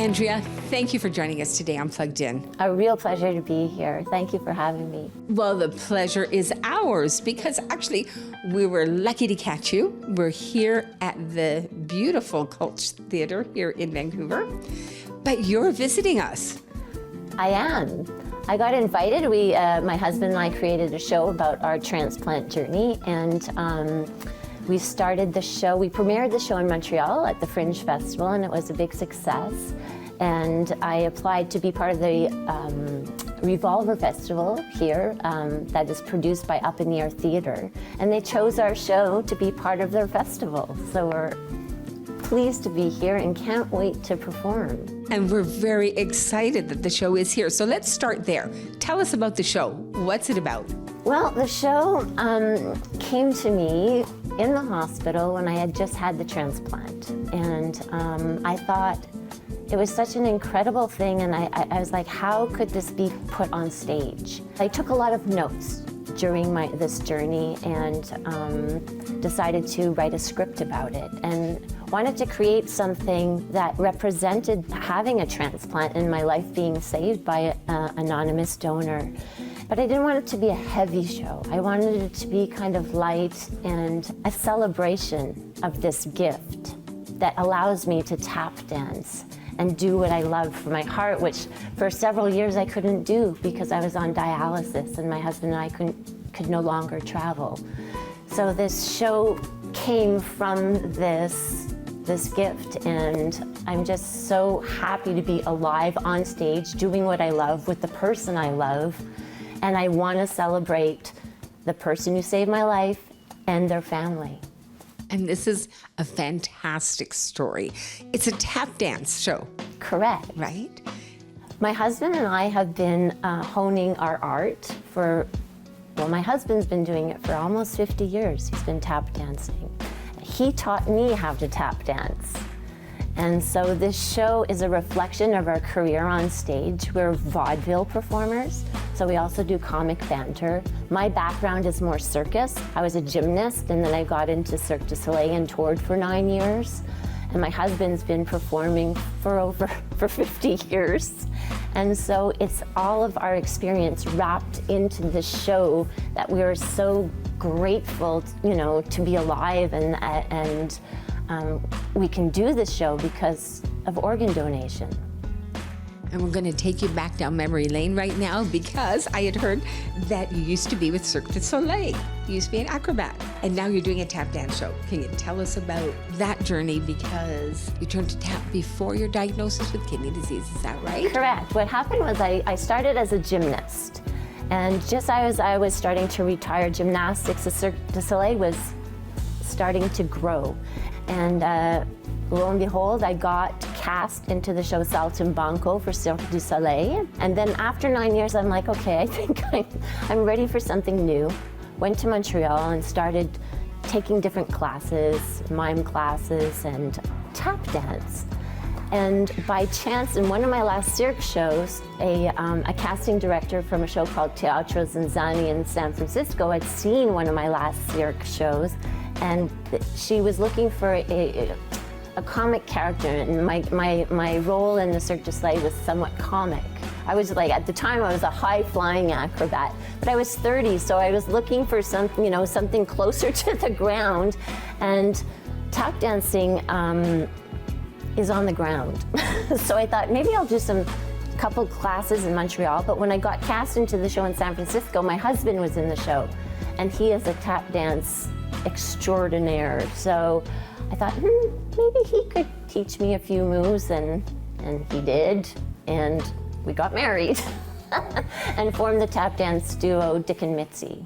Andrea, thank you for joining us today on Plugged In. A real pleasure to be here. Thank you for having me. Well, the pleasure is ours because actually we were lucky to catch you. We're here at the beautiful Culture Theatre here in Vancouver, but you're visiting us. I am. I got invited. My husband and I created a show about our transplant journey, and we started the show. We premiered the show in Montreal at the Fringe Festival, and it was a big success. And I applied to be part of the Revolver Festival here that is produced by Up in the Air Theatre. And they chose our show to be part of their festival. So we're pleased to be here and can't wait to perform. And we're very excited that the show is here. So let's start there. Tell us about the show. What's it about? Well, the show came to me in the hospital when I had just had the transplant. And I thought it was such an incredible thing, and I was like, how could this be put on stage? I took a lot of notes during this journey and decided to write a script about it, and wanted to create something that represented having a transplant and my life being saved by an anonymous donor. But I didn't want it to be a heavy show. I wanted it to be kind of light and a celebration of this gift that allows me to tap dance and do what I love for my heart, which for several years I couldn't do because I was on dialysis and my husband and I could no longer travel. So this show came from this gift, and I'm just so happy to be alive on stage doing what I love with the person I love. And I want to celebrate the person who saved my life and their family. And this is a fantastic story. It's a tap dance show. Correct. Right? My husband and I have been honing our art my husband's been doing it for almost 50 years. He's been tap dancing. He taught me how to tap dance. And so this show is a reflection of our career on stage. We're vaudeville performers, so we also do comic banter. My background is more circus. I was a gymnast, and then I got into Cirque du Soleil and toured for 9 years. And my husband's been performing for 50 years. And so it's all of our experience wrapped into this show that we are so grateful, to be alive, and we can do this show because of organ donation. And we're going to take you back down memory lane right now because I had heard that you used to be with Cirque du Soleil. You used to be an acrobat, and now you're doing a tap dance show. Can you tell us about that journey, because you turned to tap before your diagnosis with kidney disease, is that right? Correct. What happened was I started as a gymnast, and just as I was starting to retire gymnastics, the Cirque du Soleil was starting to grow. And lo and behold, I got cast into the show Saltimbanco for Cirque du Soleil. And then after 9 years, I'm like, okay, I think I'm ready for something new. Went to Montreal and started taking different classes, mime classes and tap dance. And by chance, in one of my last Cirque shows, a casting director from a show called Teatro Zanzani in San Francisco had seen one of my last Cirque shows, and she was looking for a comic character, and my role in the Cirque du Soleil was somewhat comic. I was like, at the time I was a high-flying acrobat, but I was 30, so I was looking for something closer to the ground, and tap dancing is on the ground. So I thought maybe I'll do some couple classes in Montreal, but when I got cast into the show in San Francisco, my husband was in the show, and he is a tap dance extraordinaire. So I thought, maybe he could teach me a few moves, and he did, and we got married and formed the tap dance duo Dick and Mitzi.